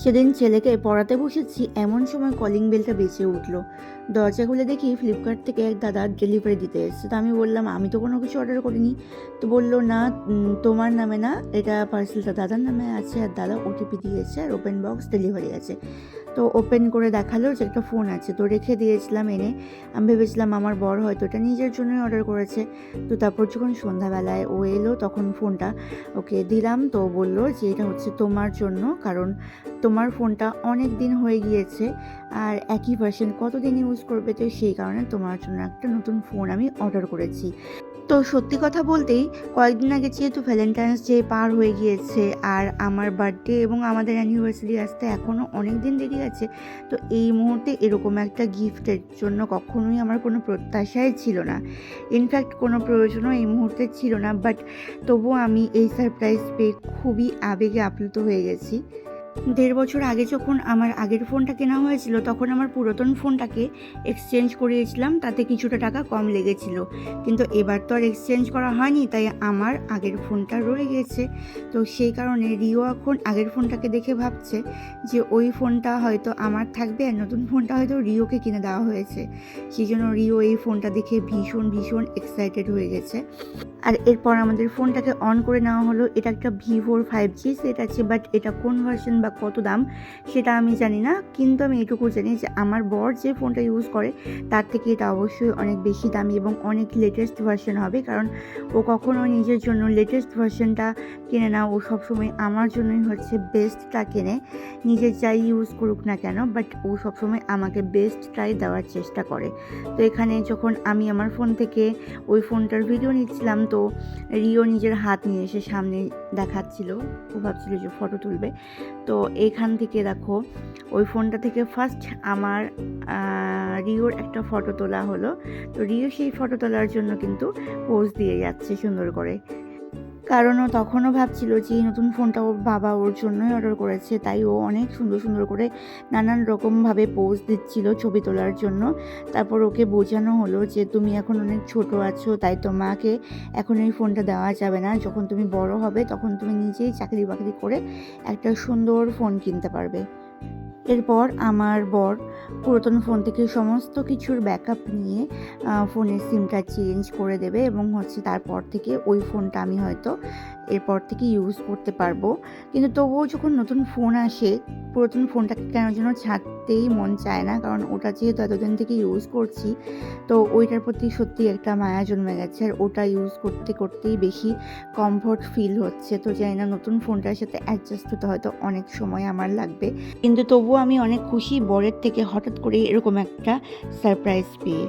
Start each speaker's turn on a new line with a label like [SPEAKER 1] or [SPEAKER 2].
[SPEAKER 1] সেদিন ছেলেকে পড়াতে বসেছি, এমন সময় কলিং বেলটা বেজে উঠলো। দরজা খুলে দেখি ফ্লিপকার্ট থেকে এক দাদা ডেলিভারি দিতে এসেছে। তো আমি বললাম, আমি তো কোনো কিছু অর্ডার করিনি। তো বললো, না, তোমার নামে না, এটা পার্সেলটা দাদার নামে আছে, আর দাদা ওটিপি দিয়েছে, আর ওপেন বক্স ডেলিভারি আছে। তো ওপেন করে দেখালো যে একটা ফোন আছে। তো রেখে দিয়েছিলাম এনে। আমি ভেবেছিলাম আমার বর হয়তো এটা নিজের জন্যই অর্ডার করেছে। তো তারপর যখন সন্ধ্যাবেলায় ও এলো, তখন ফোনটা ওকে দিলাম। তো বললো যে এটা হচ্ছে তোমার জন্য, কারণ তোমার ফোনটা অনেক দিন হয়ে গিয়েছে, আর একই ভার্সন কতদিন ইউজ করবে, তো সেই কারণে তোমার জন্য একটা নতুন ফোন আমি অর্ডার করেছি। তো সত্যি কথা বলতেই, কয়েকদিন আগে যেহেতু ভ্যালেন্টাইন্স ডে পার হয়ে গিয়েছে, আর আমার বার্থডে এবং আমাদের অ্যানিভার্সারি আসতে এখনও অনেক দিন দেরি আছে। তো এই মুহূর্তে এরকম একটা গিফটের জন্য কখনোই আমার কোনো প্রত্যাশাই ছিল না, ইনফ্যাক্ট কোনো প্রয়োজনও এই মুহূর্তে ছিল না। বাট তবুও আমি এই সারপ্রাইজ পেয়ে খুবই আবেগে আপ্লুত হয়ে গেছি। 1.5 বছর আগে যখন আমার আগের ফোনটা কেনা হয়েছিল, তখন আমার পুরাতন ফোনটাকে এক্সচেঞ্জ করিয়েছিলাম, তাতে কিছুটা টাকা কম লেগেছিল। কিন্তু এবার তো আর এক্সচেঞ্জ করা হয়নি, তাই আমার আগের ফোনটা রয়ে গেছে। তো সেই কারণে রিও এখন আগের ফোনটাকে দেখে ভাবছে যে ওই ফোনটা হয়তো আমার থাকবে, আর নতুন ফোনটা হয়তো রিওকে কিনে দেওয়া হয়েছে। সেই জন্য রিও এই ফোনটা দেখে ভীষণ ভীষণ এক্সাইটেড হয়ে গেছে। আর এরপর আমাদের ফোনটাকে অন করে নেওয়া হলো। এটা একটা ভিভোর 5G সেট আছে, বাট এটা কোন ভার্সন বা কত দাম সেটা আমি জানি না। কিন্তু আমি এটুকু জানি যে আমার বর যে ফোনটা ইউজ করে তার থেকে এটা অবশ্যই অনেক বেশি দামি এবং অনেক লেটেস্ট ভার্সন হবে, কারণ ও কখনো নিজের জন্য লেটেস্ট ভার্সনটা কেনে না। ও সবসময় আমার জন্যই হচ্ছে বেস্টটা কেনে, নিজে যাই ইউজ করুক না কেন, বাট ও সবসময় আমাকে বেস্টটাই দেওয়ার চেষ্টা করে। তো এখানে যখন আমি আমার ফোন থেকে ওই ফোনটার ভিডিও নিচ্ছিলাম, তো রিও নিজের হাত নিয়ে এসে সামনে দেখাচ্ছিল, ও ভাবছিল যে ফটো তুলবে। তো এইখান থেকে দেখো, ওই ফোনটা থেকে ফার্স্ট আমার রিওর একটা ফটো তোলা হলো। তো রিও সেই ফটো তোলার জন্য কিন্তু পোজ দিয়ে যাচ্ছে সুন্দর করে, কারণ ও তখনও ভাবছিল যে এই নতুন ফোনটা ওর বাবা ওর জন্যই অর্ডার করেছে, তাই ও অনেক সুন্দর সুন্দর করে নানান রকমভাবে পোজ দিচ্ছিল ছবি তোলার জন্য। তারপর ওকে বোঝানো হলো যে তুমি এখন অনেক ছোট আছো, তাই তোমাকে এখন এই ফোনটা দেওয়া যাবে না, যখন তুমি বড় হবে তখন তুমি নিজেই চাকরি বাকরি করে একটা সুন্দর ফোন কিনতে পারবে। এরপর আমার বর পুরাতন ফোন থেকে সমস্ত কিছুর ব্যাকআপ নিয়ে ফোনের সিমটা চেঞ্জ করে দেবে, এবং হচ্ছে তারপর থেকে ওই ফোনটা আমি হয়তো এরপর থেকে ইউজ করতে পারবো। কিন্তু তবুও যখন নতুন ফোন আসে, পুরাতন ফোনটাকে কেন যেন ছাড়তেই মন চায় না, কারণ ওটা যেহেতু এতদিন থেকে ইউজ করছি, তো ওইটার প্রতি সত্যি একটা মায়া জন্মে গেছে, আর ওটা ইউজ করতে করতেই বেশি কমফোর্ট ফিল হচ্ছে। তো জানি না, নতুন ফোনটার সাথে অ্যাডজাস্ট হতে হয়তো অনেক সময় আমার লাগবে, কিন্তু তবুও আমি অনেক খুশি বরের থেকে হঠাৎ করে এরকম একটা সারপ্রাইজ পেয়ে।